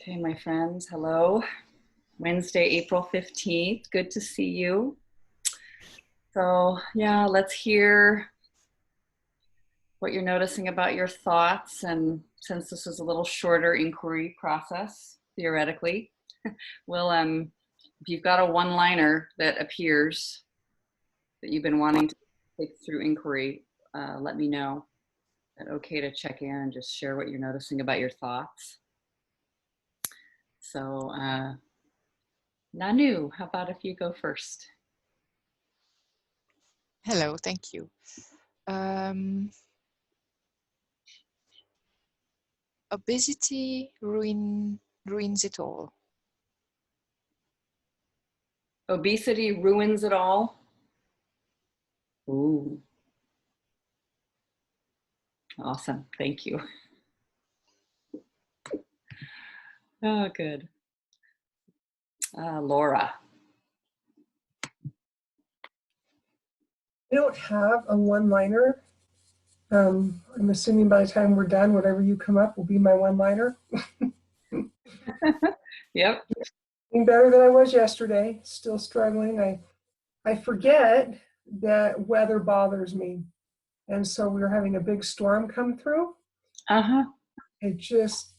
Okay, my friends, hello. Wednesday, April 15th. Good to see you. So, yeah, let's hear what you're noticing about your thoughts. And since this is a little shorter inquiry process, theoretically, we'll, if you've got a one-liner that appears that you've been wanting to take through inquiry, let me know. Is that okay to check in and just share what you're noticing about your thoughts? So, Nanu, how about if you go first? Hello, thank you. Obesity ruins it all. Obesity ruins it all. Ooh. Awesome. Thank you. Oh, good. Laura. I don't have a one-liner. I'm assuming by the time we're done, whatever you come up will be my one-liner. Yep. Being better than I was yesterday. Still struggling. I forget that weather bothers me. And so we were having a big storm come through. Uh-huh. It just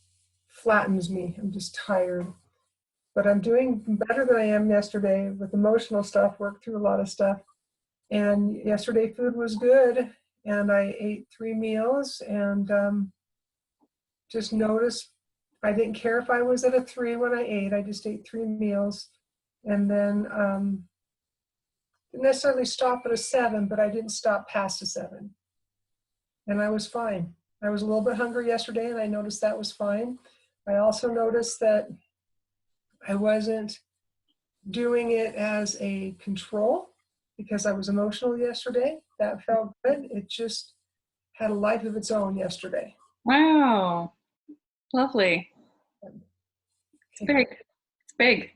flattens me. I'm just tired. But I'm doing better than I am yesterday with emotional stuff, worked through a lot of stuff. And yesterday food was good. And I ate 3 meals and just noticed I didn't care if I was at a 3 when I ate. I just ate 3 meals. And then didn't necessarily stop at a 7, but I didn't stop past a 7. And I was fine. I was a little bit hungry yesterday and I noticed that was fine. I also noticed that I wasn't doing it as a control because I was emotional yesterday. That felt good. It just had a life of its own yesterday. Wow. Lovely. It's big. It's big.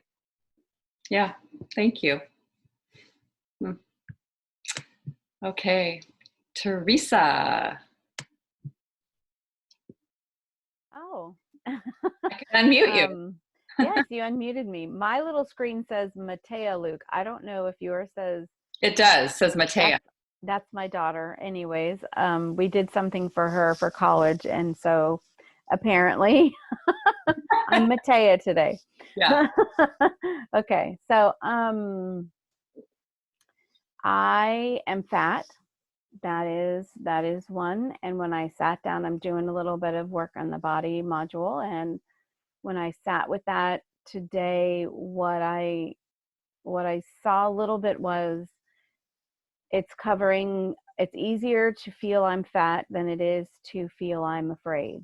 Yeah. Thank you. Okay. Teresa. Oh. I can unmute you. Yes, you unmuted me. My little screen says Matea Luke. I don't know if yours says. It does. Says Matea. That's my daughter. Anyways, we did something for her for college, and so apparently I'm Matea today. Yeah. Okay, so I am fat. That is one. And when I sat down, I'm doing a little bit of work on the body module, and when I sat with that today, what I saw a little bit was it's easier to feel I'm fat than it is to feel I'm afraid.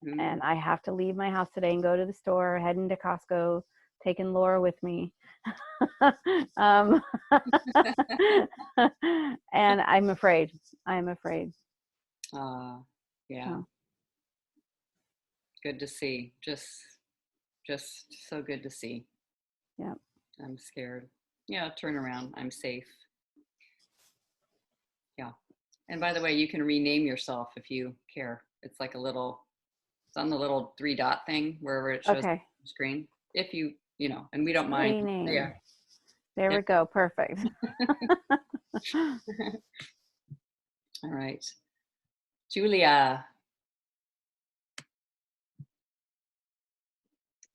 Mm-hmm. And I have to leave my house today and go to the store, head into Costco, taking Laura with me. And I'm afraid. Yeah. Oh. Good to see. Just so good to see. Yeah. I'm scared. Yeah, turn around. I'm safe. Yeah. And by the way, you can rename yourself if you care. It's like it's on the little 3 dot thing, wherever it shows the screen. If you know, and we don't mind. Rename. Yeah. There we go. Perfect. All right. Julia.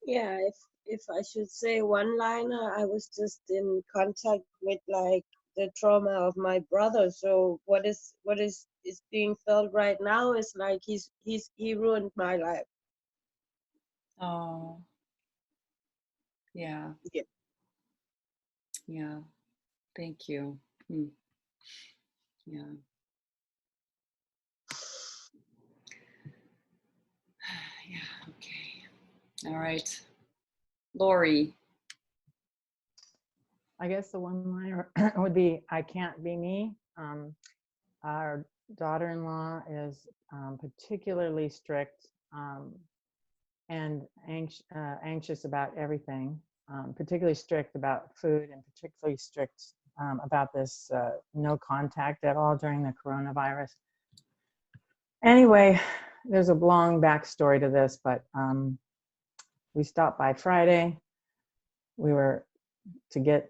Yeah, if I should say one-liner, I was just in contact with like the trauma of my brother. So what is being felt right now is like he ruined my life. Oh. Yeah. Yeah. Yeah. Thank you. Yeah. Yeah. Okay. All right. Lori. I guess the one-liner would be, I can't be me. Our daughter-in-law is particularly strict and anxious about everything, particularly strict about food and particularly strict about this no contact at all during the coronavirus. Anyway, there's a long backstory to this, but we stopped by Friday. We were to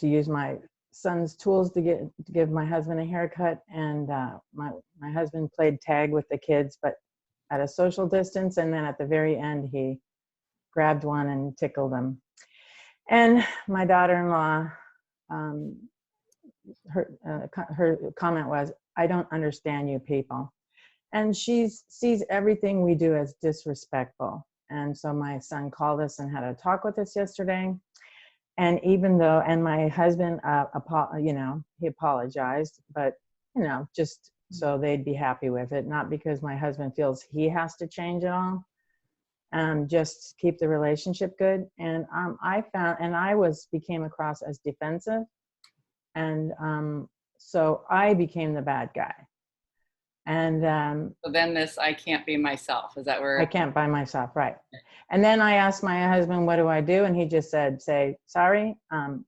use my son's tools to give my husband a haircut, and my husband played tag with the kids, but at a social distance, and then at the very end he grabbed one and tickled him. And my daughter-in-law, her comment was, "I don't understand you people." And she sees everything we do as disrespectful. And so my son called us and had a talk with us yesterday. And even though, and my husband, he apologized, but, just so they'd be happy with it, not because my husband feels he has to change it all, just keep the relationship good. And I found, and became across as defensive. And so I became the bad guy. And So then I can't be myself. Is that where? I can't by myself, right. And then I asked my husband, what do I do? And he just said, say, sorry,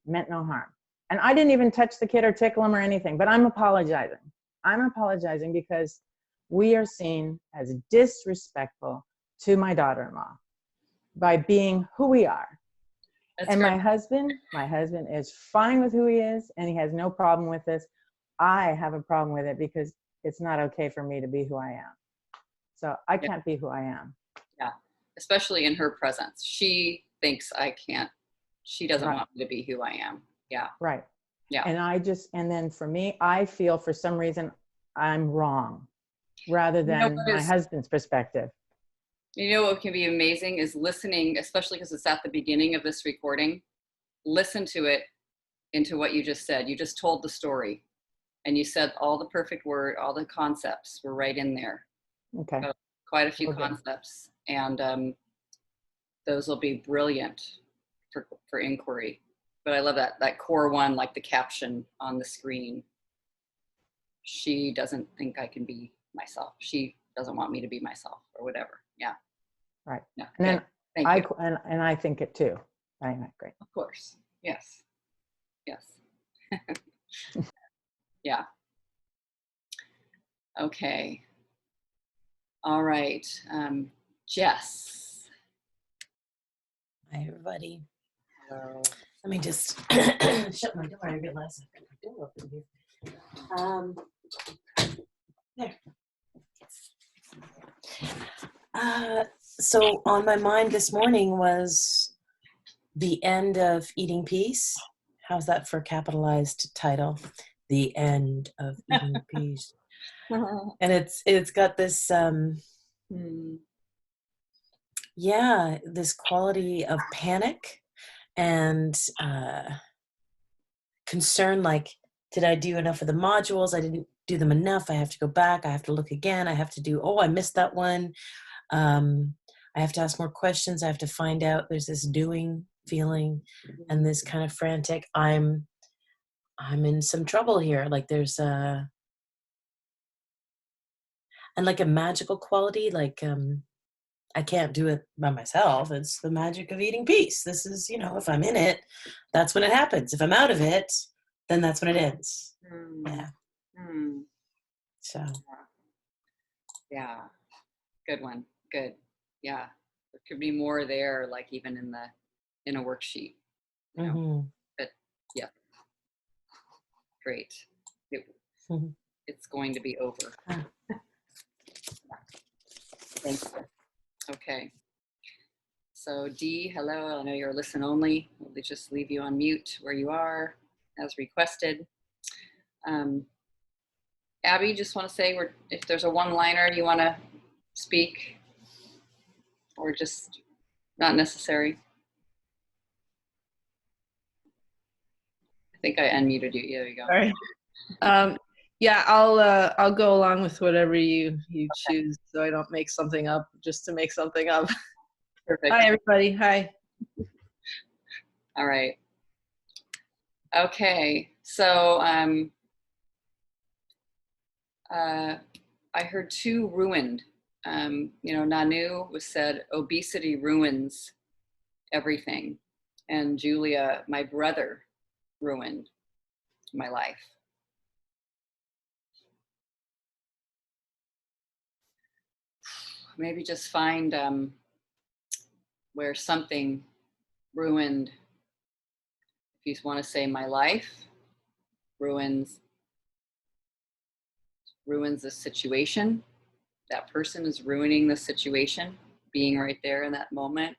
meant no harm. And I didn't even touch the kid or tickle him or anything, but I'm apologizing. I'm apologizing because we are seen as disrespectful to my daughter-in-law by being who we are. That's And correct. my husband is fine with who he is, and he has no problem with this. I have a problem with it because it's not okay for me to be who I am. So I can't be who I am. Yeah, especially in her presence. She thinks I can't. She doesn't Right. want me to be who I am. Yeah. Right. Yeah. And then for me, I feel for some reason I'm wrong rather than my husband's perspective. You know what can be amazing is listening, especially because it's at the beginning of this recording. Listen to it into what you just said. You just told the story. And you said all the perfect word, all the concepts were right in there. Okay. Quite a few Okay. concepts. And those will be brilliant for inquiry. But I love that core one, like the caption on the screen. She doesn't think I can be myself. She doesn't want me to be myself or whatever. Yeah. Right. Yeah. And then Thank you. and I think it too. Anyway, great. Of course. Yes. Yes. Yeah. Okay. All right. Jess. Hi, everybody. Hello. Let me just shut my door. I realize I've got my door open here. There. So on my mind this morning was the end of Eating Peace. How's that for capitalized title? The end of Eating Peace. And it's got this this quality of panic and concern, like, did I do enough of the modules? I didn't do them enough. I have to go back. I have to look again. I have to do, I missed that one. I have to ask more questions. I have to find out. There's this doing feeling and this kind of frantic, I'm in some trouble here. Like there's and like a magical quality, like I can't do it by myself. It's the magic of Eating Peace. This is, if I'm in it, that's when it happens. If I'm out of it, then that's when it ends. Yeah. So. Yeah. Good one. Good. Yeah. There could be more there, like even in a worksheet. You know? But yeah. Great. It's going to be over. Thank you. Okay. So Dee, hello. I know you're listen only. We'll just leave you on mute where you are as requested. Abby, just want to say if there's a one-liner you want to speak or just not necessary. I think I unmuted you. There you go. All right. Yeah, I'll go along with whatever you choose, so I don't make something up just to make something up. Perfect. Hi, everybody. Hi. All right. Okay. So I heard two ruined. Nanu was said, obesity ruins everything. And Julia, my brother, ruined my life. Maybe just find where something ruined, if you want to say my life, ruins the situation. That person is ruining the situation, being right there in that moment.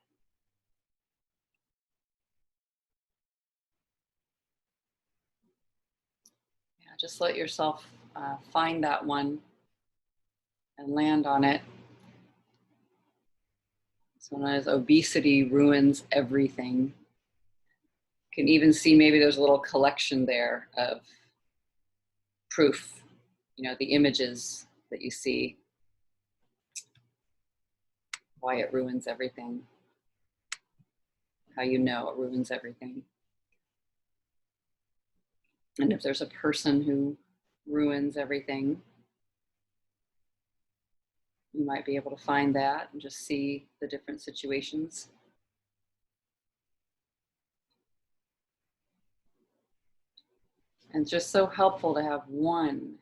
Yeah, just let yourself find that one and land on it. Sometimes obesity ruins everything. You can even see maybe there's a little collection there of proof, the images that you see, why it ruins everything, how you know it ruins everything. And if there's a person who ruins everything, you might be able to find that and just see the different situations. And it's just so helpful to have one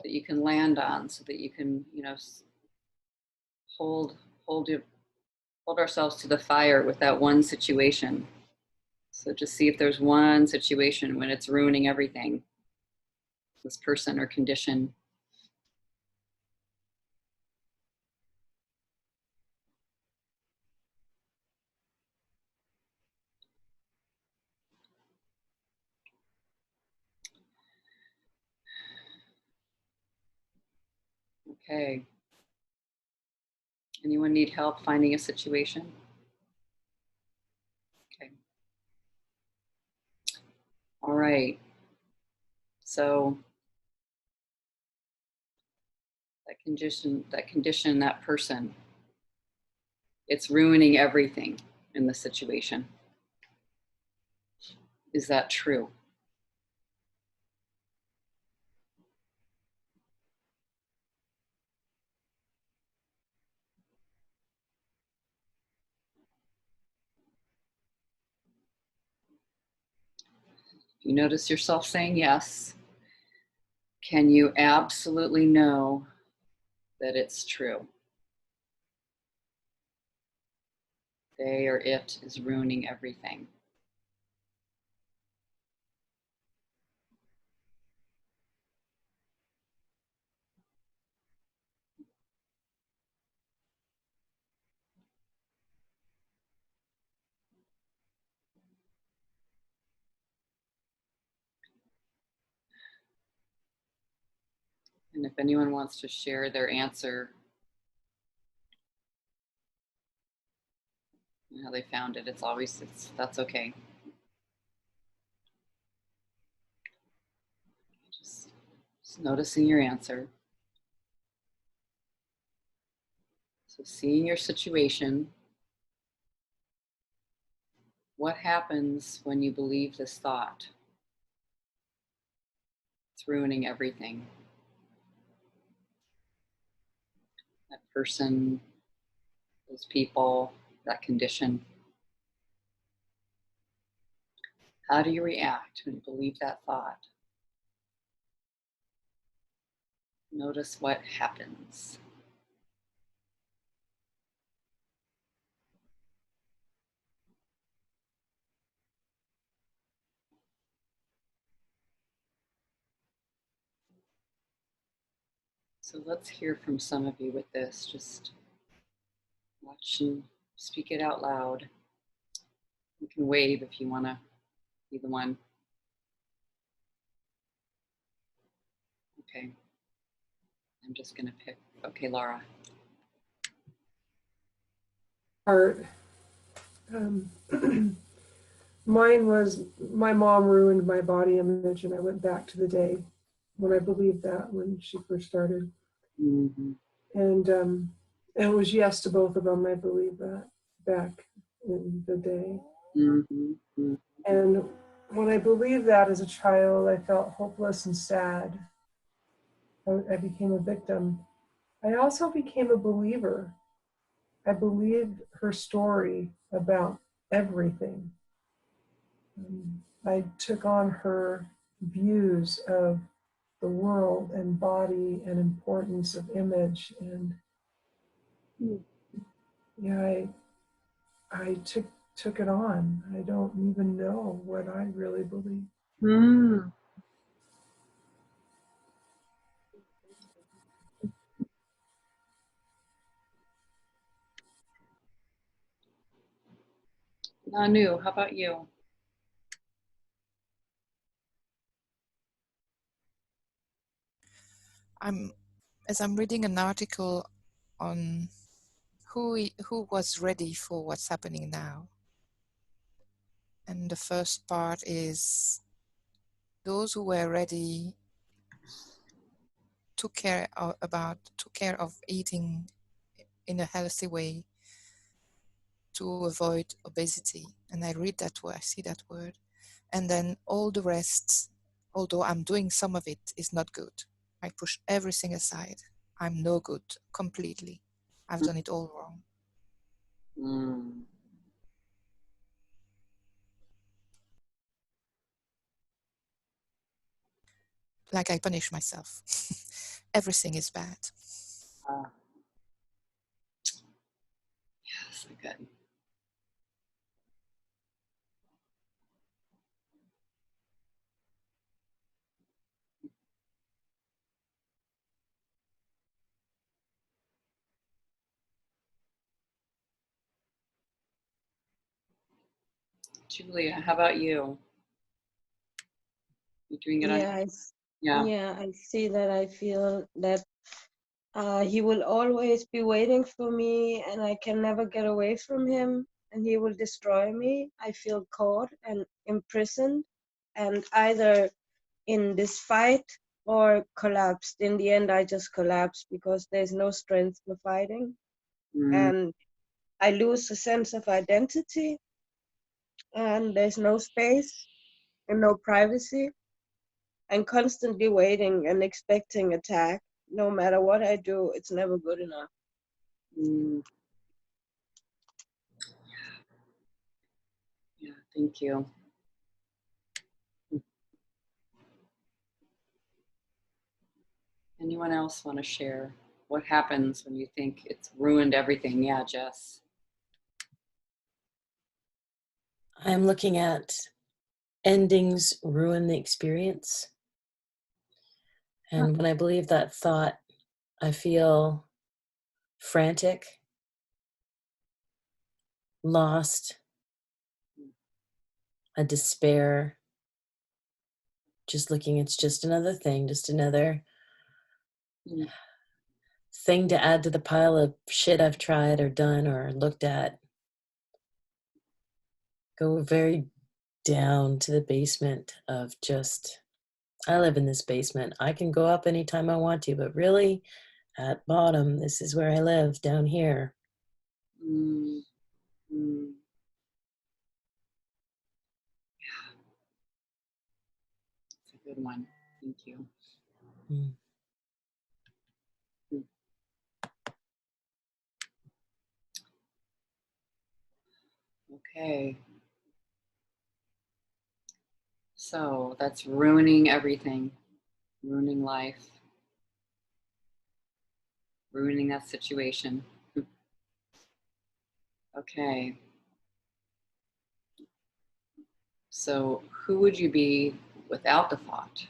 that you can land on, so that you can, hold ourselves to the fire with that one situation. So just see if there's one situation when it's ruining everything, this person or condition. Okay. Anyone need help finding a situation? Okay. All right. So that person, it's ruining everything in the situation. Is that true? You notice yourself saying yes. Can you absolutely know that it's true? They or it is ruining everything. And if anyone wants to share their answer, how they found it, that's okay. Just noticing your answer. So seeing your situation, what happens when you believe this thought? It's ruining everything. That person, those people, that condition. How do you react when you believe that thought? Notice what happens. So let's hear from some of you with this. Just watch and speak it out loud. You can wave if you want to be the one. Okay. I'm just going to pick. Okay, Laura. Art. Mine was, my mom ruined my body image, and I went back to the day when I believed that, when she first started. Mm-hmm. And it was yes to both of them. I believe that back in the day. Mm-hmm. Mm-hmm. And when I believed that as a child, I felt hopeless and sad. I became a victim. I also became a believer. I believed her story about everything. I took on her views of the world and body and importance of image. And yeah, I took it on. I don't even know what I really believe. Mm. Nanu, how about you? As I'm reading an article on who was ready for what's happening now. And the first part is those who were ready took care of eating in a healthy way to avoid obesity. And I read that word, I see that word. And then all the rest, although I'm doing some of it, is not good. I push everything aside. I'm no good completely. I've done it all wrong. Mm. Like I punish myself. Everything is bad. Yes, good. Julia, how about you? You doing it on? Yeah, Yeah. yeah, I see that. I feel that he will always be waiting for me, and I can never get away from him, and he will destroy me. I feel caught and imprisoned, and either in this fight or collapsed. In the end, I just collapsed because there's no strength for fighting, Mm. and I lose a sense of identity, and there's no space and no privacy, and constantly waiting and expecting attack. No matter what I do, it's never good enough. Mm. Yeah, thank you. Anyone else want to share? What happens when you think it's ruined everything? Yeah, Jess. I'm looking at endings ruin the experience. And when I believe that thought, I feel frantic, lost, a despair, just looking, it's just another thing, just another thing to add to the pile of shit I've tried or done or looked at. Go very down to the basement of just, I live in this basement. I can go up anytime I want to, but really, at bottom, this is where I live, down here. Mm. Mm. It's a good one. Thank you. Mm. Okay. So that's ruining everything, ruining life, ruining that situation. Okay. So who would you be without the thought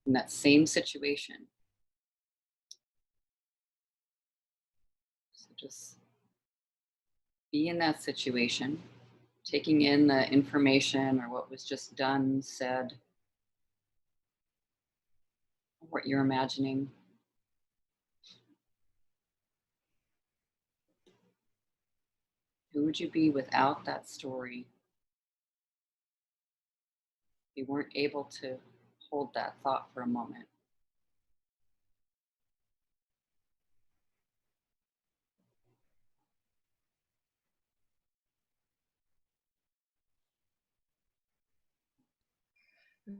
in that same situation? So just be in that situation, taking in the information or what was just done, said, what you're imagining. Who would you be without that story? If you weren't able to hold that thought for a moment.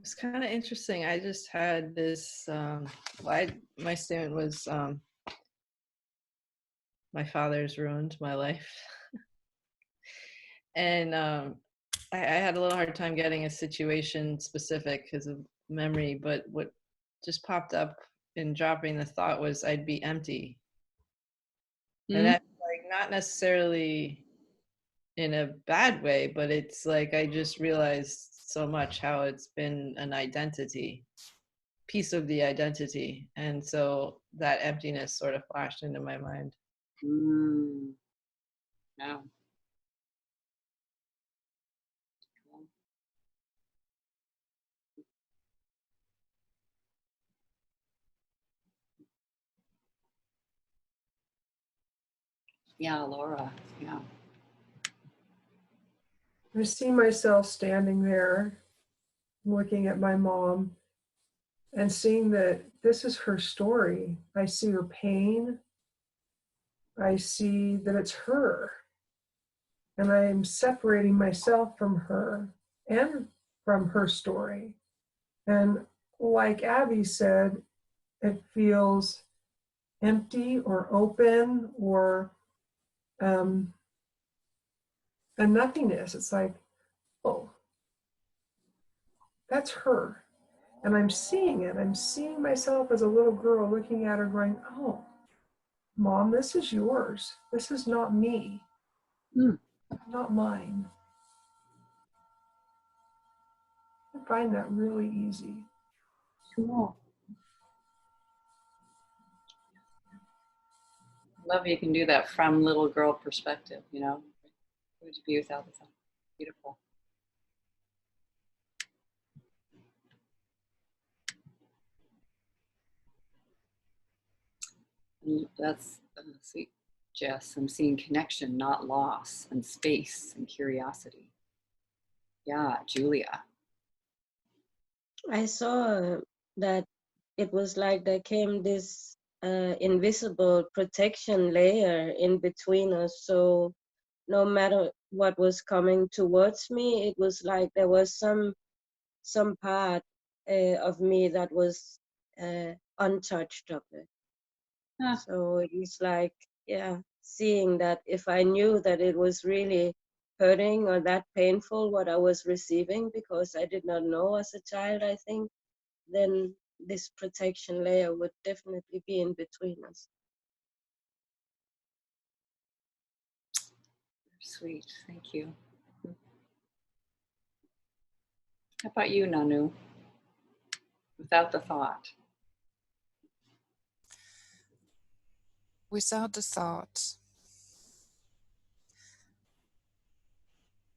It's kind of interesting. I just had this. My statement was, "My father's ruined my life," and I had a little hard time getting a situation specific because of memory. But what just popped up in dropping the thought was I'd be empty, and that's like not necessarily in a bad way, but it's like I just realized so much how it's been an identity, piece of the identity. And so that emptiness sort of flashed into my mind. Mm. Yeah. Cool. Yeah, Laura. Yeah. I see myself standing there looking at my mom and seeing that this is her story. I see her pain. I see that it's her. And I am separating myself from her and from her story. And like Abby said, it feels empty or open or a nothingness. It's like, oh, that's her. And I'm seeing it. I'm seeing myself as a little girl looking at her going, oh, Mom, this is yours. This is not me, Mm. not mine. I find that really easy. Cool. Love you can do that from little girl perspective, you know. Who would you be without this? Beautiful. That's sweet, Jess. I'm seeing connection, not loss, and space and curiosity. Yeah, Julia. I saw that it was like there came this invisible protection layer in between us. So no matter what was coming towards me, it was like there was some part of me that was untouched of it. Ah, So it was like, yeah, seeing that if I knew that it was really hurting or that painful what I was receiving because I did not know as a child, I think, then this protection layer would definitely be in between us. sweet. Thank you. How about you, Nanu? Without the thought. Without the thought,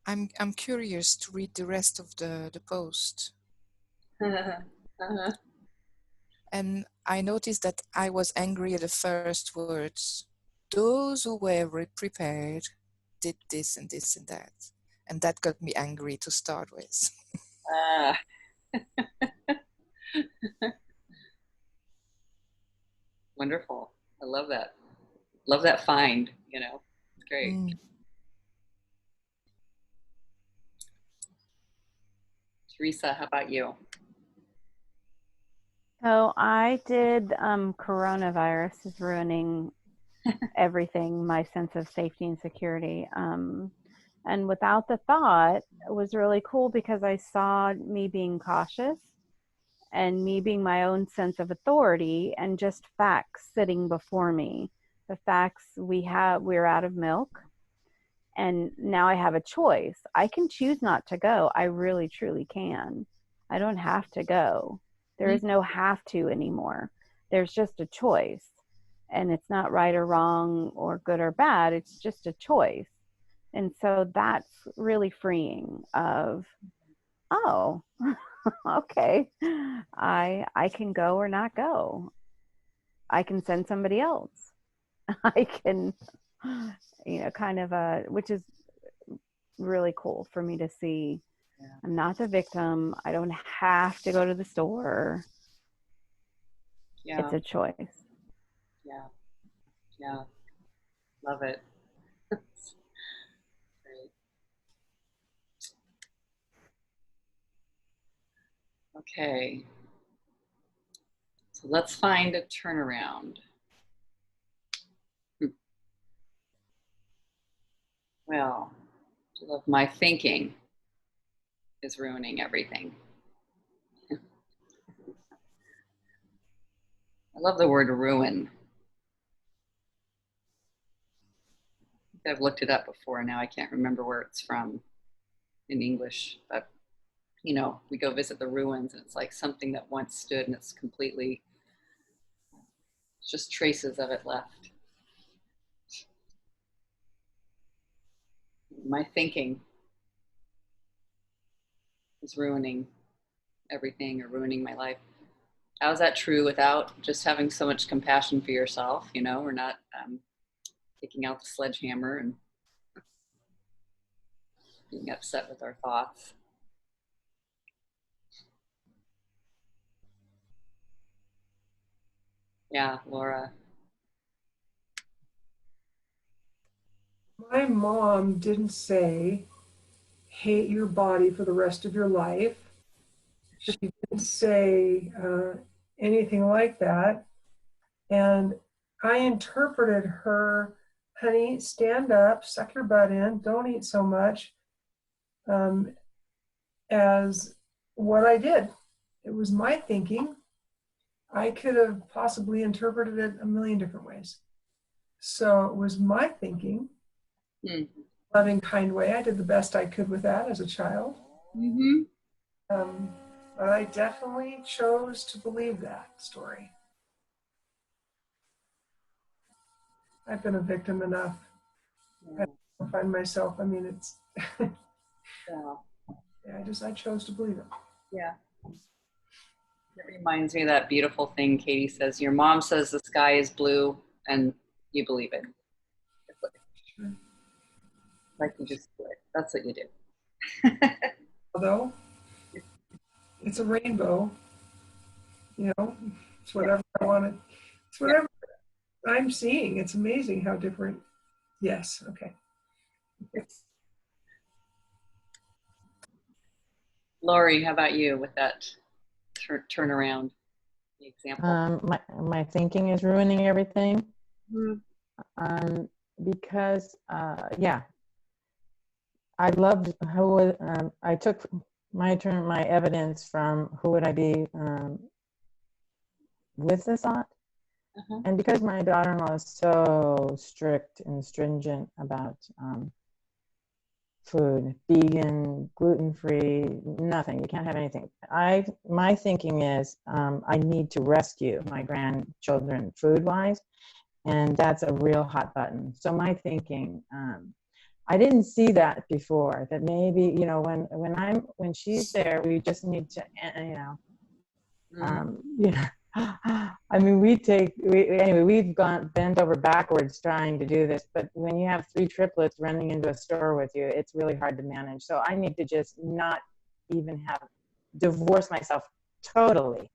I'm curious to read the rest of the post. Uh-huh. And I noticed that I was angry at the first words. Those who were prepared did this and this and that. And that got me angry to start with. Ah. Wonderful. I love that. Love that find, you know. It's great. Mm. Teresa, how about you? So I did coronavirus is ruining everything, my sense of safety and security. And without the thought, it was really cool because I saw me being cautious and me being my own sense of authority and just facts sitting before me. The facts we're out of milk. And now I have a choice. I can choose not to go. I really, truly can. I don't have to go. There is no have to anymore. There's just a choice. And it's not right or wrong or good or bad. It's just a choice. And so that's really freeing of, oh, okay, I can go or not go. I can send somebody else. I can, kind of which is really cool for me to see. Yeah. I'm not the victim. I don't have to go to the store. Yeah. It's a choice. Yeah. Yeah. Love it. Great. Okay. So let's find a turnaround. Well, I love my thinking is ruining everything. I love the word ruin. I've looked it up before. Now I can't remember where it's from in English, but you know, we go visit the ruins and it's like something that once stood and it's completely just traces of it left. My thinking is ruining everything or ruining my life. How is that true without just having so much compassion for yourself? You know, we're not taking out the sledgehammer and being upset with our thoughts. Yeah, Laura. My mom didn't say, hate your body for the rest of your life. She didn't say anything like that. And I interpreted her, honey, stand up, suck your butt in, don't eat so much, as what I did. It was my thinking. I could have possibly interpreted it a million different ways. So it was my thinking, loving, kind way. I did the best I could with that as a child. Mm-hmm. But I definitely chose to believe that story. I've been a victim enough. Yeah. I find myself, I mean, it's, Yeah. yeah, I chose to believe it. Yeah. It reminds me of that beautiful thing Katie says. Your mom says the sky is blue and you believe it. Like you just do it. That's what you do. Although it's a rainbow, you know, it's whatever I want it. It's whatever I'm seeing. It's amazing how different. Yes. Okay. Lori, how about you with that turnaround example? My thinking is ruining everything. Mm-hmm. Because yeah, I loved who I took my evidence from who would I be with this aunt. And because my daughter-in-law is so strict and stringent about food, vegan, gluten-free, nothing, you can't have anything. My thinking is I need to rescue my grandchildren food-wise, and that's a real hot button. So my thinking, I didn't see that before, that maybe, you know, when she's there, we just need to, you know, you know, I mean, anyway, we've gone bent over backwards trying to do this, but when you have 3 triplets running into a store with you, it's really hard to manage. So I need to just not even divorce myself totally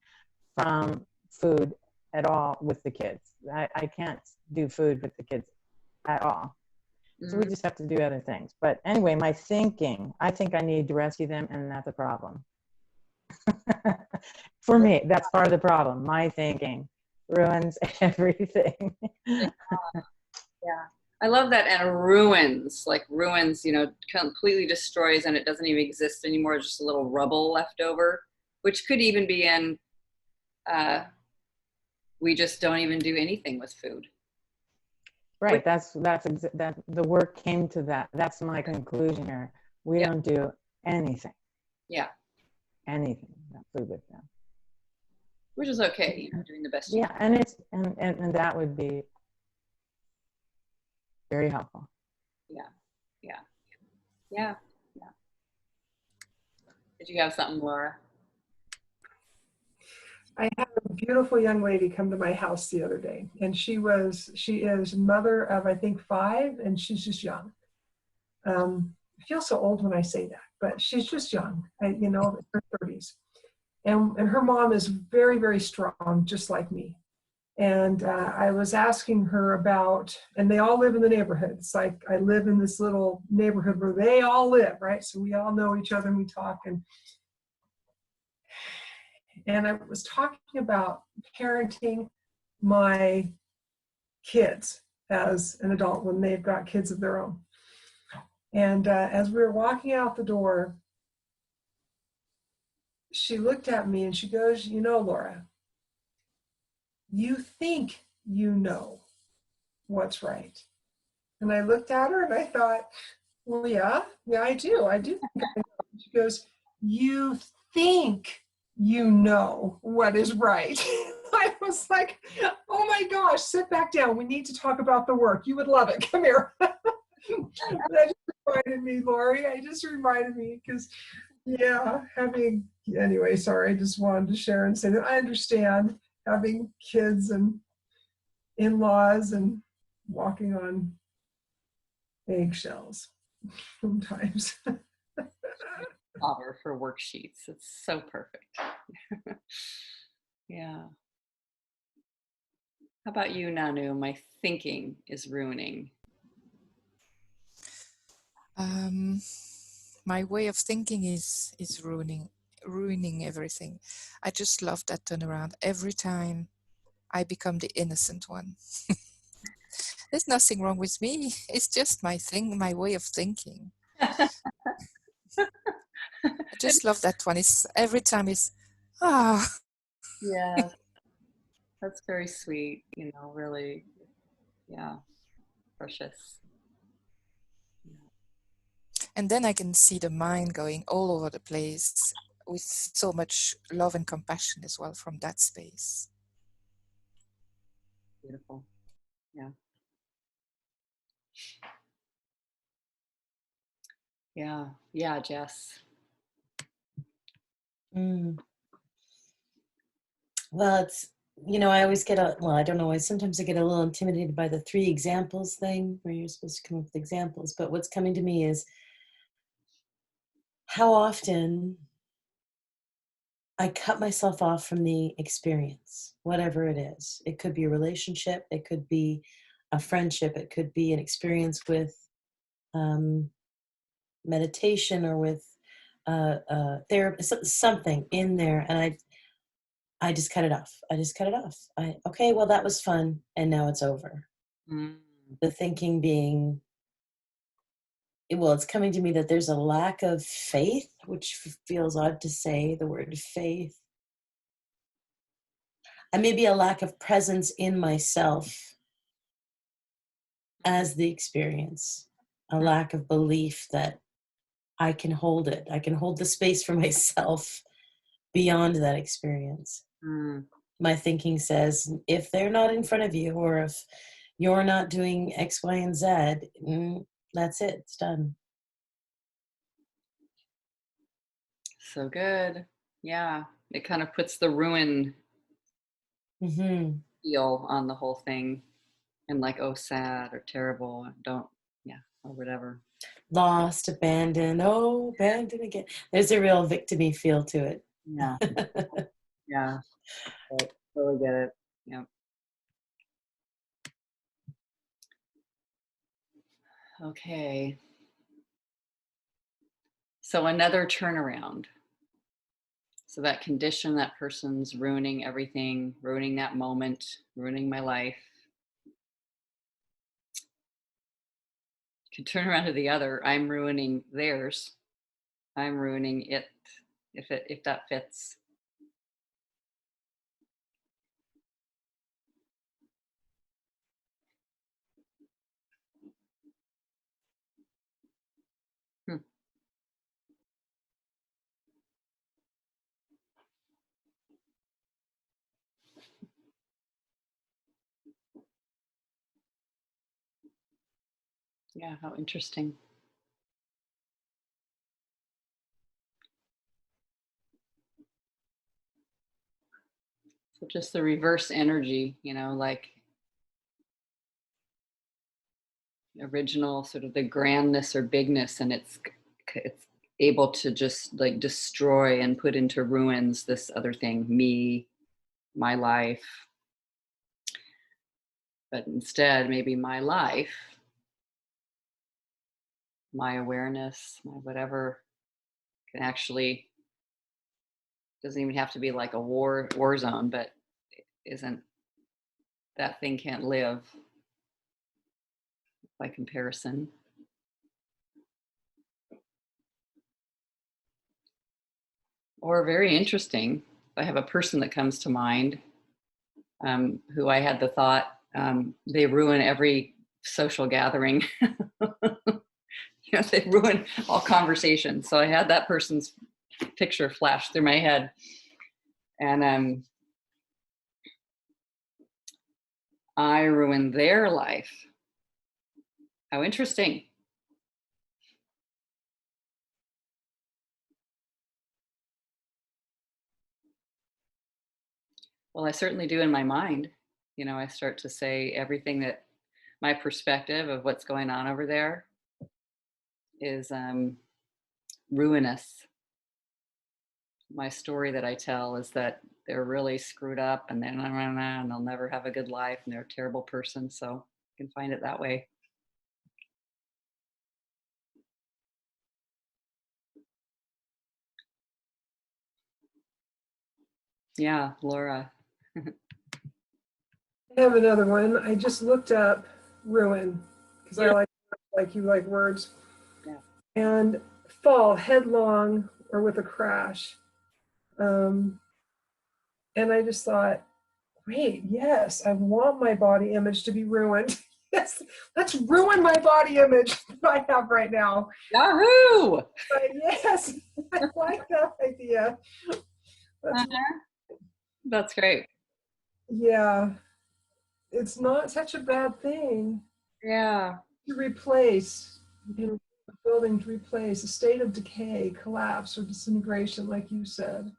from food at all with the kids. I can't do food with the kids at all. So we just have to do other things. But anyway, my thinking, I think I need to rescue them, and that's a problem. For me, that's part of the problem. My thinking ruins everything. Yeah. I love that. And ruins, you know, completely destroys and it doesn't even exist anymore. It's just a little rubble left over, which could even be in, we just don't even do anything with food. Right. That the work came to that. That's my conclusion here. We don't do anything. Yeah. Anything. Not food with them. Which is okay, you know, doing the best. Yeah, and it's and that would be very helpful. Yeah. Did you have something, Laura? I had a beautiful young lady come to my house the other day, and she is mother of, I think, 5, and she's just young. I feel so old when I say that, but she's just young, you know, in her 30s. And her mom is very, very strong, just like me. And I was asking her about, and they all live in the neighborhood. It's like I live in this little neighborhood where they all live, right? So we all know each other and we talk. And I was talking about parenting my kids as an adult when they've got kids of their own. And as we were walking out the door, she looked at me and she goes, you know, Laura, you think you know what's right. And I looked at her and I thought, well, yeah, I do. I do think I know. She goes, you think you know what is right. I was like, oh my gosh, sit back down. We need to talk about the work. You would love it. Come here. That just reminded me, Lori. I just reminded me because, yeah, anyway, sorry, I just wanted to share and say that I understand having kids and in-laws and walking on eggshells sometimes. Cover for worksheets. It's so perfect. Yeah. How about you, Nanu? My thinking is ruining. My way of thinking is ruining everything. I just love that turnaround. Every time I become the innocent one. There's nothing wrong with me. It's just my way of thinking. I just love that one. It's every time it's Yeah, that's very sweet. Really, yeah, precious. And then I can see the mind going all over the place with so much love and compassion as well from that space. Beautiful. Yeah. Yeah, Jess. Well, it's, I always get I don't know, sometimes I get a little intimidated by the 3 examples thing where you're supposed to come up with examples. But what's coming to me is how often I cut myself off from the experience, whatever it is. It could be a relationship, it could be a friendship, it could be an experience with meditation or with therapy, something in there. And I just cut it off. Okay, well, that was fun, and now it's over. The thinking being, it's coming to me that there's a lack of faith, which feels odd to say, the word faith. And maybe a lack of presence in myself as the experience, a lack of belief that I can hold it. I can hold the space for myself beyond that experience. My thinking says, if they're not in front of you, or if you're not doing X, Y, and Z, that's it. It's done. So good. Yeah. It kind of puts the ruin feel on the whole thing. And like, oh, sad or terrible. Or whatever. Lost, abandoned, abandoned again. There's a real victim-y feel to it. Yeah. Yeah. I totally get it. Yeah. Okay. So another turnaround. So that condition, that person's ruining everything, ruining that moment, ruining my life. Could turn around to the other. I'm ruining theirs. I'm ruining it, if that fits. Yeah, how interesting. So just the reverse energy, like original sort of the grandness or bigness, and it's able to just like destroy and put into ruins this other thing, me, my life. But instead, maybe my life, my awareness, my whatever, can actually, doesn't even have to be like a war zone, but isn't, that thing can't live by comparison. Or very interesting, I have a person that comes to mind, who I had the thought, they ruin every social gathering. They ruin all conversations. So I had that person's picture flash through my head. And I ruined their life. How interesting. Well, I certainly do in my mind. I start to say everything that my perspective of what's going on over there is ruinous. My story that I tell is that they're really screwed up and and they'll never have a good life and they're a terrible person. So you can find it that way. Yeah, Laura. I have another one. I just looked up ruin because I like you like words. Yeah. And fall headlong or with a crash. And I just thought, wait, yes, I want my body image to be ruined. Yes, let's ruin my body image that I have right now. Yahoo! But yes, I like that idea. That's great. Yeah, it's not such a bad thing. Yeah. To replace, a building to replace, a state of decay, collapse, or disintegration, like you said.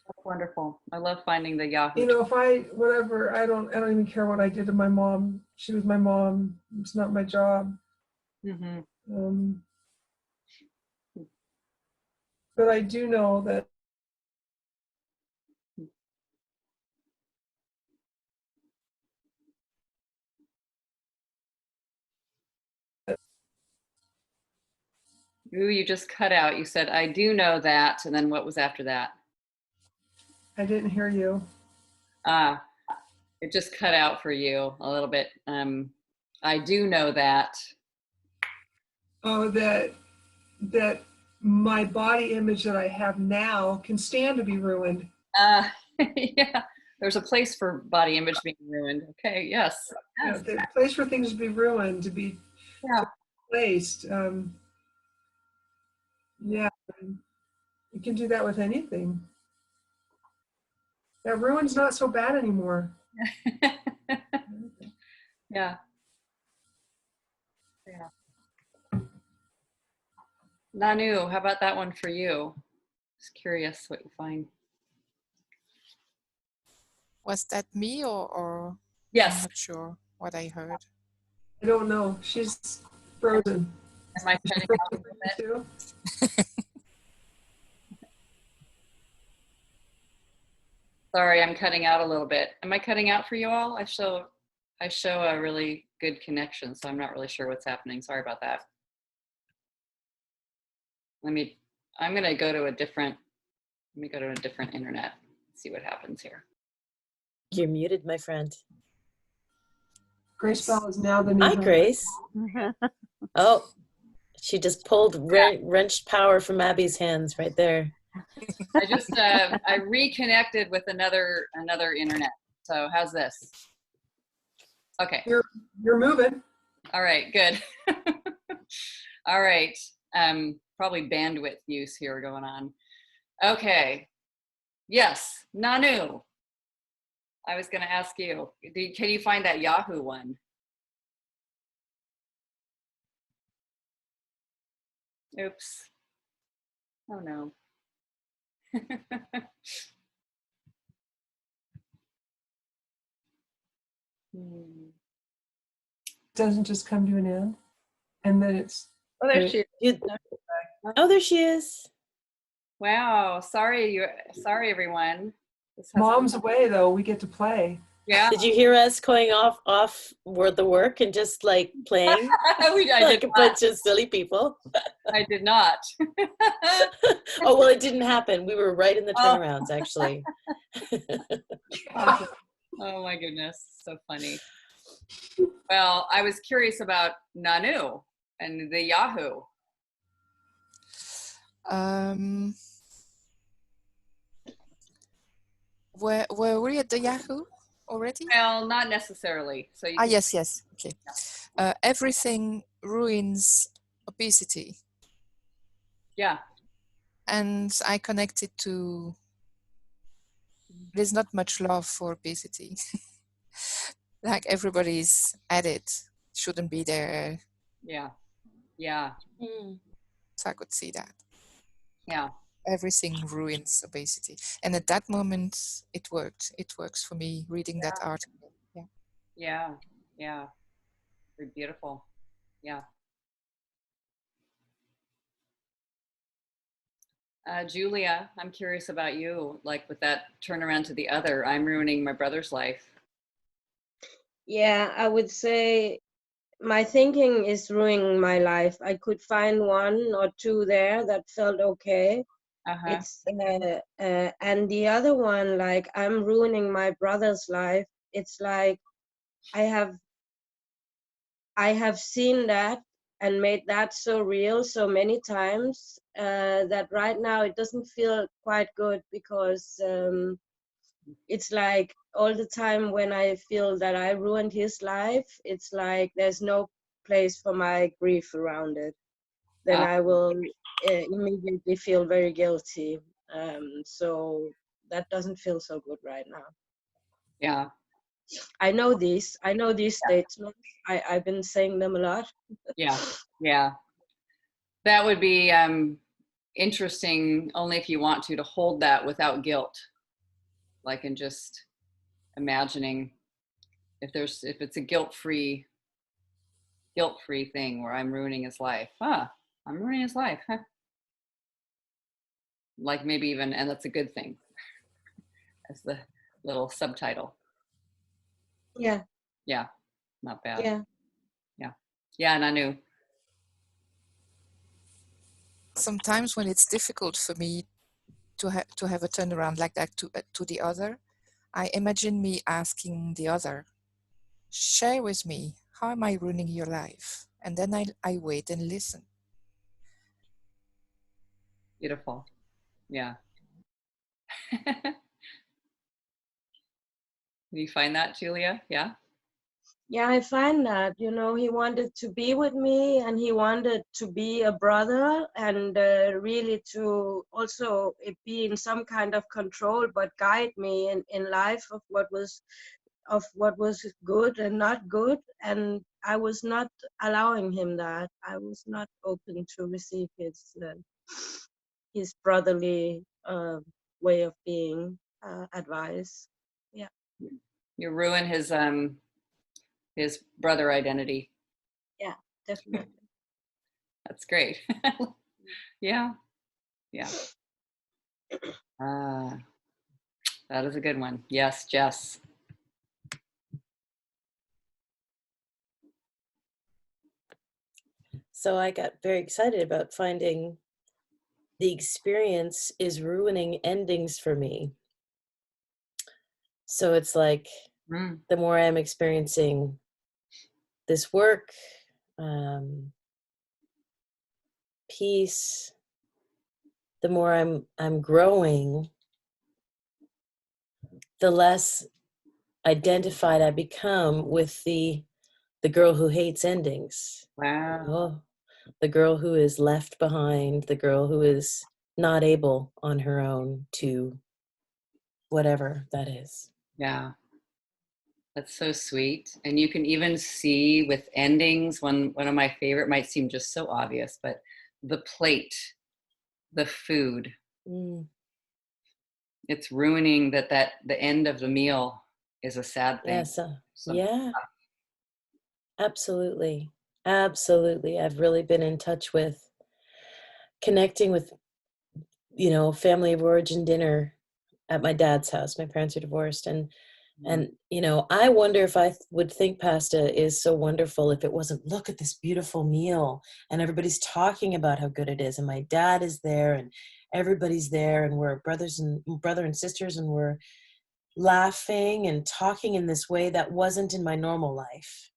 That's wonderful. I love finding the Yahoo. If I don't even care what I did to my mom. She was my mom. It's not my job. Mm-hmm. But I do know that Ooh, you just cut out. You said, I do know that. And then what was after that? I didn't hear you. It just cut out for you a little bit. I do know that. Oh, that my body image that I have now can stand to be ruined. Yeah, there's a place for body image being ruined. Okay, yes. Yeah, there's a place for things to be ruined, to be replaced. Yeah, you can do that with anything. That ruin's not so bad anymore. Yeah. Yeah. Nanu, how about that one for you? Just curious what you find. Was that me or Yes. I'm not sure what I heard. I don't know. She's frozen. Am I cutting out a little bit? Too? Sorry, I'm cutting out a little bit. Am I cutting out for you all? I show a really good connection, so I'm not really sure what's happening. Sorry about that. I'm gonna go to a different internet, see what happens here. You're muted, my friend. Grace Bell is now the new. Hi, Grace. Oh, she just pulled wrenched power from Abby's hands right there. I just I reconnected with another internet. So how's this? Okay. You're moving. All right, good. All right. Probably bandwidth use here going on. Okay. Yes, Nanu. I was going to ask you, can you find that Yahoo one? Oops. Oh no. Doesn't just come to an end, and then it's. Oh, there she is. Oh, there she is. Wow. Sorry, everyone. Mom's away though. We get to play. Yeah. Did you hear us going off word the work and just like playing like a bunch of silly people? I did not. Oh, well, it didn't happen. We were right in the turnarounds, actually. Oh my goodness, so funny. Well, I was curious about Nanu and the Yahoo. Were we at the Yahoo? already? Well, not necessarily. So you Ah, can, yes. Okay. Everything ruins obesity. yeah, And I connect it to, there's not much love for obesity. Like everybody's at it, shouldn't be there. yeah, yeah, Mm. So I could see that. yeah, Everything ruins obesity. And at that moment, it worked. It works for me reading that article. Yeah. yeah, yeah. Very beautiful. Yeah. Julia, I'm curious about you, like with that turnaround to the other, I'm ruining my brother's life. Yeah, I would say my thinking is ruining my life. I could find one or two there that felt okay. Uh-huh. It's and the other one, like I'm ruining my brother's life. It's like I have seen that and made that so real so many times that right now it doesn't feel quite good because it's like all the time when I feel that I ruined his life, it's like there's no place for my grief around it. Then I will immediately feel very guilty. So that doesn't feel so good right now. Yeah. I know these statements. I've been saying them a lot. Yeah. Yeah. That would be interesting only if you want to hold that without guilt. Like in just imagining if it's a guilt-free thing where I'm ruining his life. I'm ruining his life. Huh. Like maybe even, and that's a good thing as the little subtitle. Yeah, Yeah. Not bad. yeah. Yeah. Yeah. And I knew. Sometimes when it's difficult for me to have a turnaround like that to the other, I imagine me asking the other, share with me, how am I ruining your life? And then I wait and listen. Beautiful. Yeah. You find that, Julia? Yeah. Yeah, I find that, he wanted to be with me and he wanted to be a brother and really to also be in some kind of control, but guide me in life of what was good and not good. And I was not allowing him that. I was not open to receive his brotherly way of being advice. Yeah. You ruin his brother identity. Yeah, definitely. That's great. Yeah. Yeah. That is a good one. Yes, Jess. So I got very excited about finding the experience is ruining endings for me. So it's like the more I'm experiencing this work, peace, the more I'm growing, the less identified I become with the girl who hates endings. Wow. You know? The girl who is left behind, the girl who is not able on her own to whatever that is. Yeah. That's so sweet. And you can even see with endings, one of my favorite might seem just so obvious, but the plate, the food, it's ruining that the end of the meal is a sad thing. Yes. Yeah. Absolutely. Absolutely. I've really been in touch with connecting with, family of origin dinner at my dad's house. My parents are divorced. And I wonder if I would think pasta is so wonderful if it wasn't, look at this beautiful meal and everybody's talking about how good it is. And my dad is there and everybody's there and we're brother and sisters and we're laughing and talking in this way that wasn't in my normal life.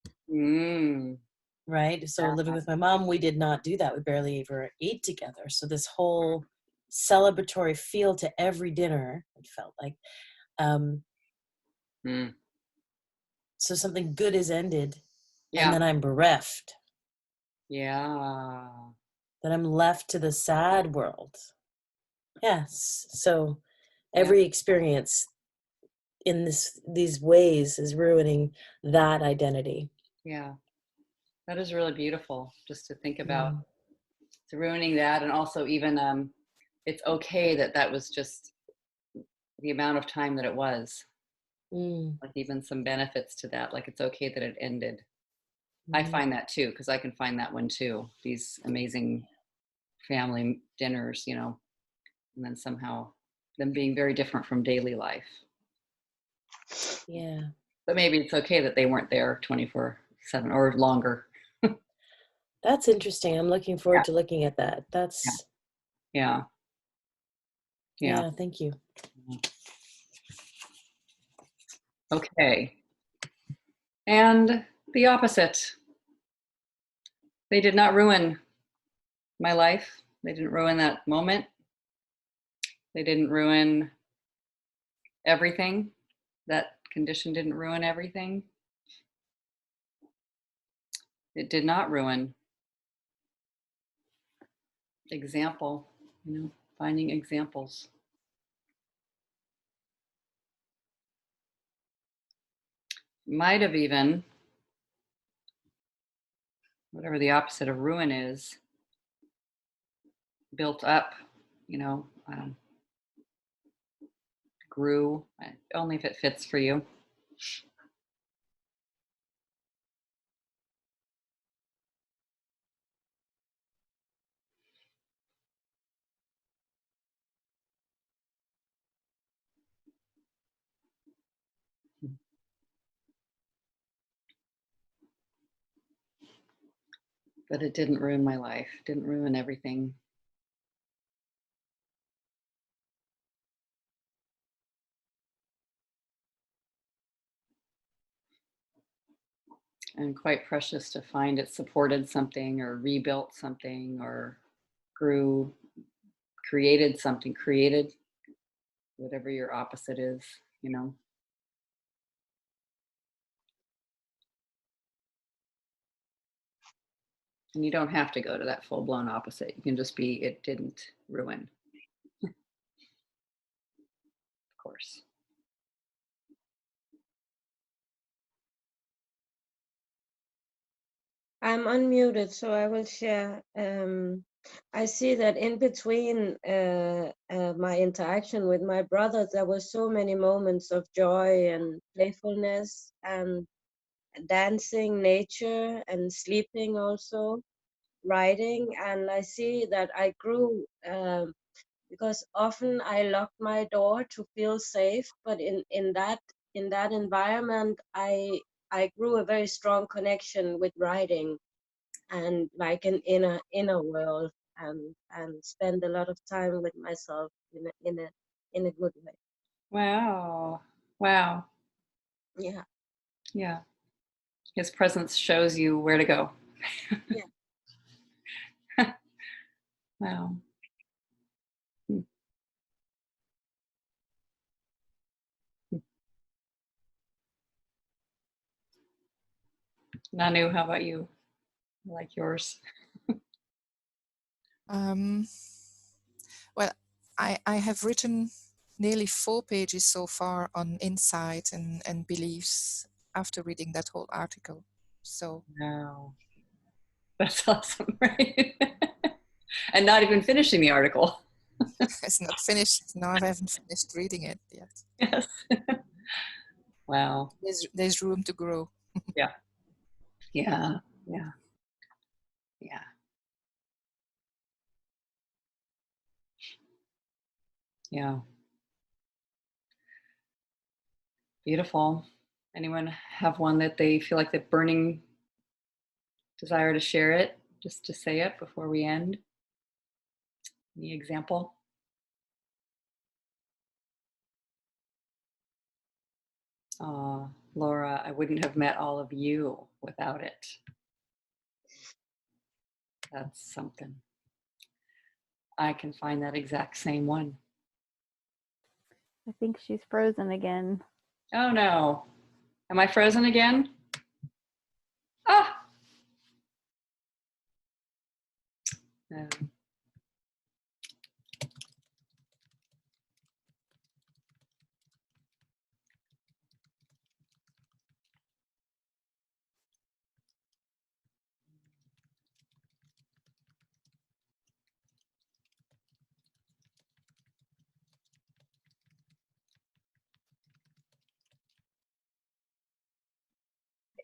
Right? So living with my mom, we did not do that. We barely ever ate together. So this whole celebratory feel to every dinner, it felt like, So something good is ended, and Yeah. then I'm bereft, Yeah. that I'm left to the sad world. Yes. So Yeah. every experience in these ways is ruining that identity. Yeah. That is really beautiful just to think about. Mm. It's ruining that, and also even it's okay that that was just the amount of time that it was. Mm. Like even some benefits to that. Like it's okay that it ended. I Mhm. find that too, because I can find that one too. These amazing family dinners, you know, and then somehow them being very different from daily life. Yeah. But maybe it's okay that they weren't there 24/7 or longer. That's interesting. I'm looking Yeah. forward to looking at that. That's, Yeah. Yeah. yeah, thank you. Okay. And the opposite. They did not ruin my life. They didn't ruin that moment. They didn't ruin everything. That condition didn't ruin everything. It did not ruin example, you know, finding examples. Might have even, whatever the opposite of ruin is, built up, you know, grew, only if it fits for you. But it didn't ruin my life, didn't ruin everything. And quite precious to find it supported something or rebuilt something or grew, created something, created whatever your opposite is, you know. And you don't have to go to that full blown opposite. You can just be, it didn't ruin, of course. I'm unmuted, so I will share. I see that in between my interaction with my brother, there were so many moments of joy and playfulness and dancing, nature, and sleeping also, writing. And I see that I grew because often I locked my door to feel safe, but in that environment, I grew a very strong connection with writing and like an inner world, and spend a lot of time with myself in a good way. Wow. Wow. Yeah. Yeah. His presence shows you where to go. Yeah. Wow. Hmm. Nanu, how about you? I like yours. Well, I have written nearly 4 pages so far on insight and beliefs after reading that whole article. So Wow. That's awesome, right? And not even finishing the article. it's not finished. No, I haven't finished reading it yet. Yes. Wow. There's room to grow. Yeah. Yeah. Yeah. Yeah. Yeah. Beautiful. Anyone have one that they feel like the burning desire to share it, just to say it before we end? Any example? Laura, I wouldn't have met all of you without it. That's something. I can find that exact same one. I think she's frozen again. Oh no. Am I frozen again? Ah! No.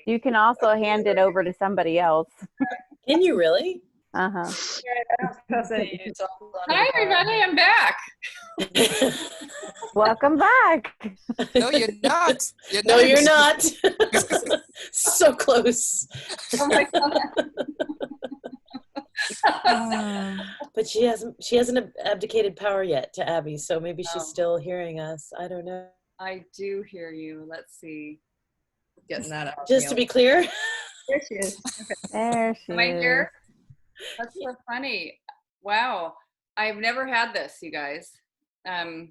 You can also hand it over to somebody else. Can you really? Uh-huh. Hi, everybody. I'm back. Welcome back. No, you're not. You're No, you're next. not. So close. Oh my God. But she hasn't abdicated power yet to Abby, so maybe she's Oh. still hearing us. I don't know. I do hear you. Let's see. Getting that out. Just to be clear. There she is. There she Am I is. here? That's so funny. Wow. I've never had this, you guys. Wow,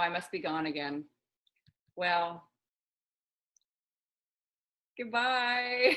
I must be gone again. Well, goodbye.